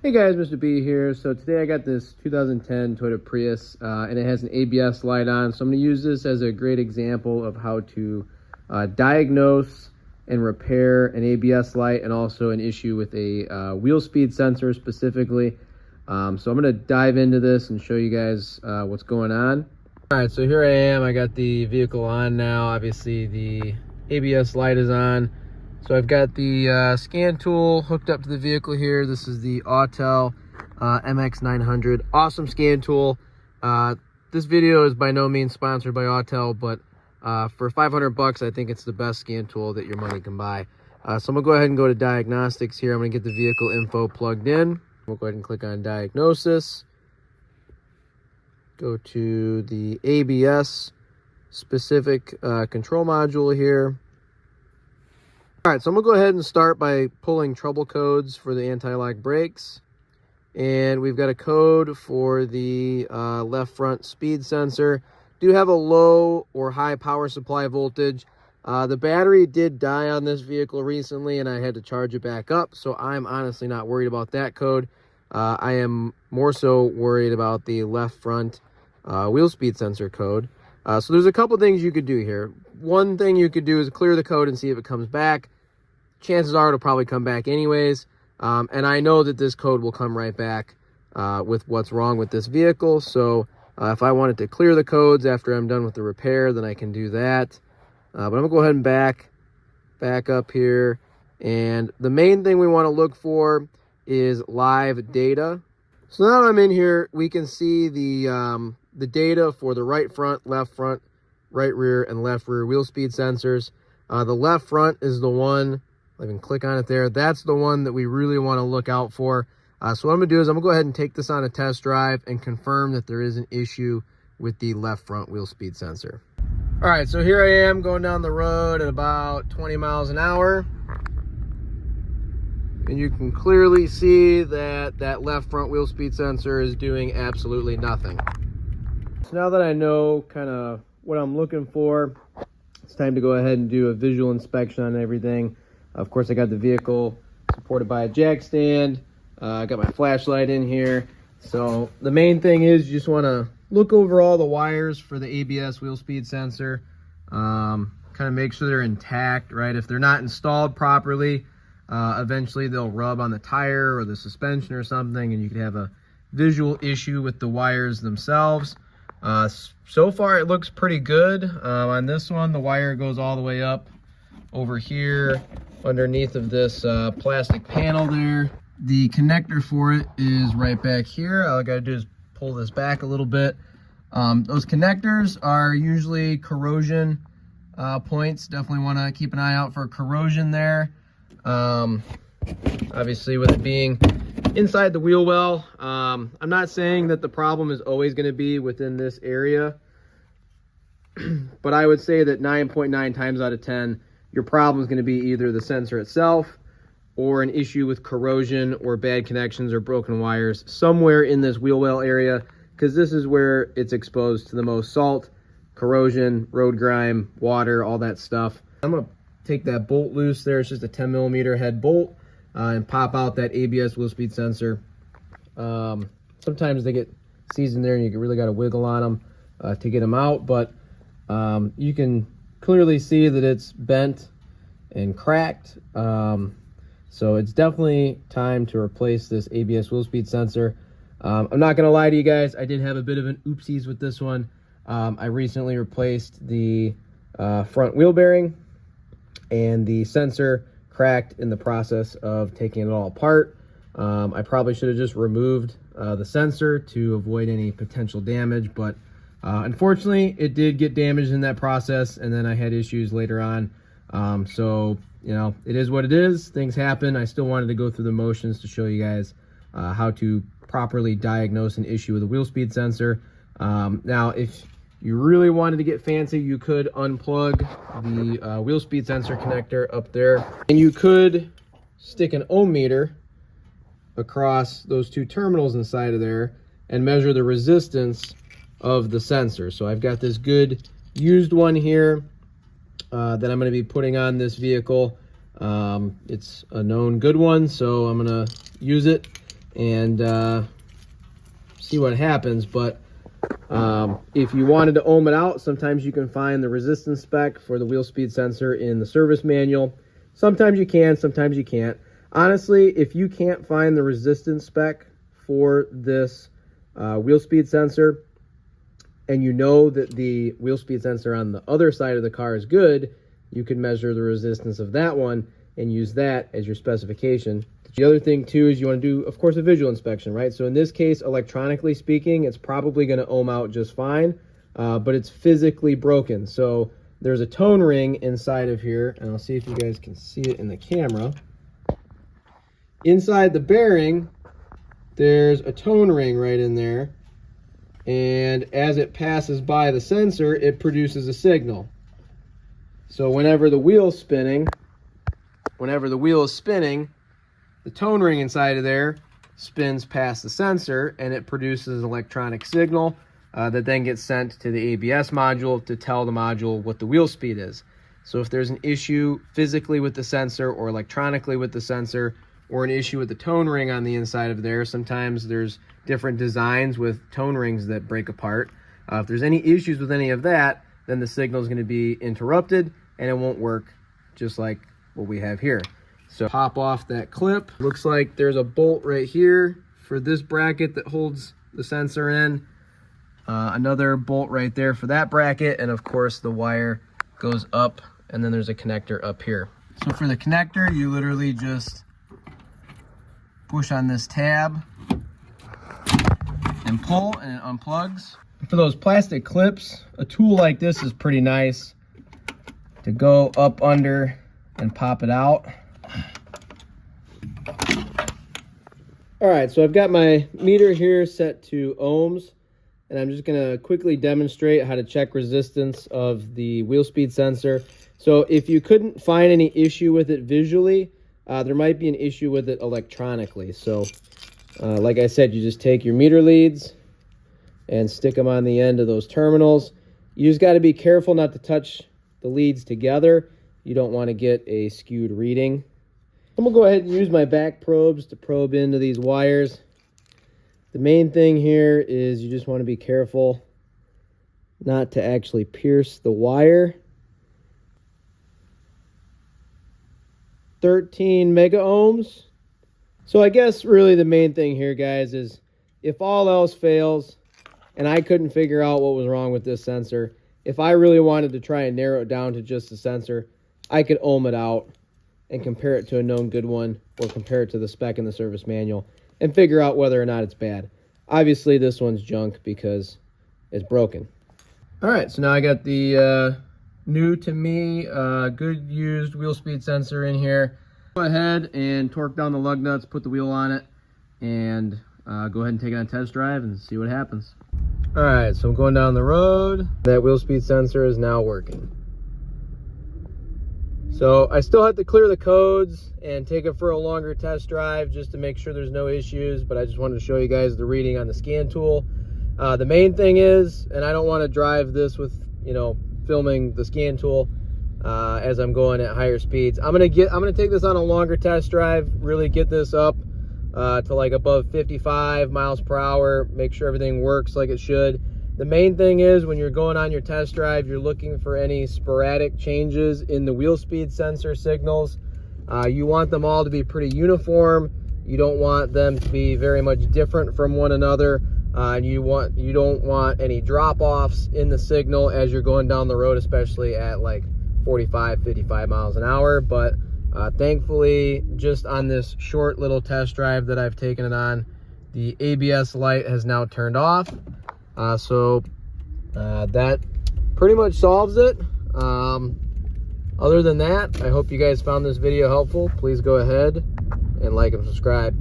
Hey guys, Mr.B here. So today I got this 2010 Toyota Prius and it has an ABS light on. So I'm going to use this as a great example of how to diagnose and repair an ABS light and also an issue with a wheel speed sensor specifically. So I'm going to dive into this and show you guys what's going on. All right, so here I am. I got the vehicle on now. Obviously the ABS light is on. So I've got the scan tool hooked up to the vehicle here. This is the Autel MX900. Awesome scan tool. This video is by no means sponsored by Autel, but for 500 bucks, I think it's the best scan tool that your money can buy. So I'm gonna go ahead and go to Diagnostics here. I'm gonna get the vehicle info plugged in. We'll go ahead and click on Diagnosis. Go to the ABS specific control module here. All right, so I'm gonna go ahead and start by pulling trouble codes for the anti-lock brakes. And we've got a code for the left front speed sensor. Do have a low or high power supply voltage. The battery did die on this vehicle recently and I had to charge it back up. So I'm honestly not worried about that code. I am more so worried about the left front wheel speed sensor code. So there's a couple things you could do here. One thing you could do is clear the code and see if it comes back. Chances are it'll probably come back anyways. And I know that this code will come right back with what's wrong with this vehicle. So if I wanted to clear the codes after I'm done with the repair, then I can do that. But I'm gonna go ahead and back up here. And the main thing we want to look for is live data. So now that I'm in here, we can see the data for the right front, right rear, and left rear wheel speed sensors. The left front is the one, I can click on it there. That's the one that we really want to look out for. So what I'm gonna do is I'm gonna go ahead and take this on a test drive and confirm that there is an issue with the left front wheel speed sensor. All right, so here I am going down the road at about 20 miles an hour. And you can clearly see that that left front wheel speed sensor is doing absolutely nothing. So now that I know kind of what I'm looking for, it's time to go ahead and do a visual inspection on everything. Of course, I got the vehicle supported by a jack stand. I got my flashlight in here. So the main thing is you just want to look over all the wires for the ABS wheel speed sensor. Kind of make sure they're intact, right? If they're not installed properly, eventually they'll rub on the tire or the suspension or something, and you could have a visual issue with the wires themselves. So far it looks pretty good. On this one, the wire goes all the way up over here underneath of this plastic panel there. The connector for it is right back here. All I gotta do is pull this back a little bit. Those connectors are usually corrosion points. Definitely want to keep an eye out for corrosion there. Obviously with it being inside the wheel well, I'm not saying that the problem is always going to be within this area, but I would say that 9.9 times out of 10 your problem is going to be either the sensor itself or an issue with corrosion or bad connections or broken wires somewhere in this wheel well area, because this is where it's exposed to the most salt, corrosion, road grime, water, all that stuff. I'm going to take that bolt loose there. It's just a 10 millimeter head bolt, and pop out that ABS wheel speed sensor. Sometimes they get seized in there and you really got to wiggle on them to get them out, but you can clearly see that it's bent and cracked. So it's definitely time to replace this ABS wheel speed sensor. I'm not gonna lie to you guys, I did have a bit of an oopsies with this one. I recently replaced the front wheel bearing, and the sensor cracked in the process of taking it all apart. I probably should have just removed the sensor to avoid any potential damage, but unfortunately it did get damaged in that process, and then I had issues later on. So you know, it is what it is. Things happen. I still wanted to go through the motions to show you guys how to properly diagnose an issue with a wheel speed sensor. Now if you really wanted to get fancy, you could unplug the wheel speed sensor connector up there, and you could stick an ohm meter across those two terminals inside of there and measure the resistance of the sensor. So I've got this good used one here that I'm going to be putting on this vehicle. It's a known good one, so I'm going to use it. and see what happens. But if you wanted to ohm it out, sometimes you can find the resistance spec for the wheel speed sensor in the service manual. Sometimes you can, sometimes you can't. Honestly, if you can't find the resistance spec for this wheel speed sensor, and you know that the wheel speed sensor on the other side of the car is good, you can measure the resistance of that one and use that as your specification. The other thing too is you want to do, of course, a visual inspection, right? So in this case, electronically speaking, it's probably going to ohm out just fine, but it's physically broken. So there's a tone ring inside of here, and I'll see if you guys can see it in the camera. Inside the bearing, there's a tone ring right in there, and as it passes by the sensor, it produces a signal. So whenever the wheel is spinning, the tone ring inside of there spins past the sensor, and it produces an electronic signal that then gets sent to the ABS module to tell the module what the wheel speed is. So if there's an issue physically with the sensor or electronically with the sensor, or an issue with the tone ring on the inside of there, sometimes there's different designs with tone rings that break apart. If there's any issues with any of that, then the signal is going to be interrupted and it won't work, just like what we have here. So pop off that clip. Looks like there's a bolt right here for this bracket that holds the sensor in. Another bolt right there for that bracket, and of course the wire goes up, and then there's a connector up here. So for the connector, you literally just push on this tab and pull, and it unplugs. For those plastic clips, a tool like this is pretty nice to go up under and pop it out. All right, so I've got my meter here set to ohms, and I'm just gonna quickly demonstrate how to check resistance of the wheel speed sensor. So if you couldn't find any issue with it visually, there might be an issue with it electronically. So like I said, you just take your meter leads and stick them on the end of those terminals. You just got to be careful not to touch the leads together. You don't want to get a skewed reading. I'm gonna go ahead and use my back probes to probe into these wires. The main thing here is you just want to be careful not to actually pierce the wire. 13 mega ohms. So I guess really the main thing here, guys, is if all else fails and I couldn't figure out what was wrong with this sensor, if I really wanted to try and narrow it down to just the sensor, I could ohm it out and compare it to a known good one, or compare it to the spec in the service manual and figure out whether or not it's bad. Obviously this one's junk because it's broken. All right, so now I got the new to me good used wheel speed sensor in here. Go ahead and torque down the lug nuts, put the wheel on it, and go ahead and take it on a test drive and see what happens. All right, so I'm going down the road. That wheel speed sensor is now working. So I still have to clear the codes and take it for a longer test drive just to make sure there's no issues, but I just wanted to show you guys the reading on the scan tool. The main thing is, and I don't want to drive this with, you know, filming the scan tool as I'm going at higher speeds. I'm gonna take this on a longer test drive, really get this up to like above 55 miles per hour, make sure everything works like it should. The main thing is when you're going on your test drive, you're looking for any sporadic changes in the wheel speed sensor signals. You want them all to be pretty uniform. You don't want them to be very much different from one another. And you don't want any drop-offs in the signal as you're going down the road, especially at like 45, 55 miles an hour. But thankfully, just on this short little test drive that I've taken it on, the ABS light has now turned off. So that pretty much solves it. Other than that, I hope you guys found this video helpful. Please go ahead and like and subscribe.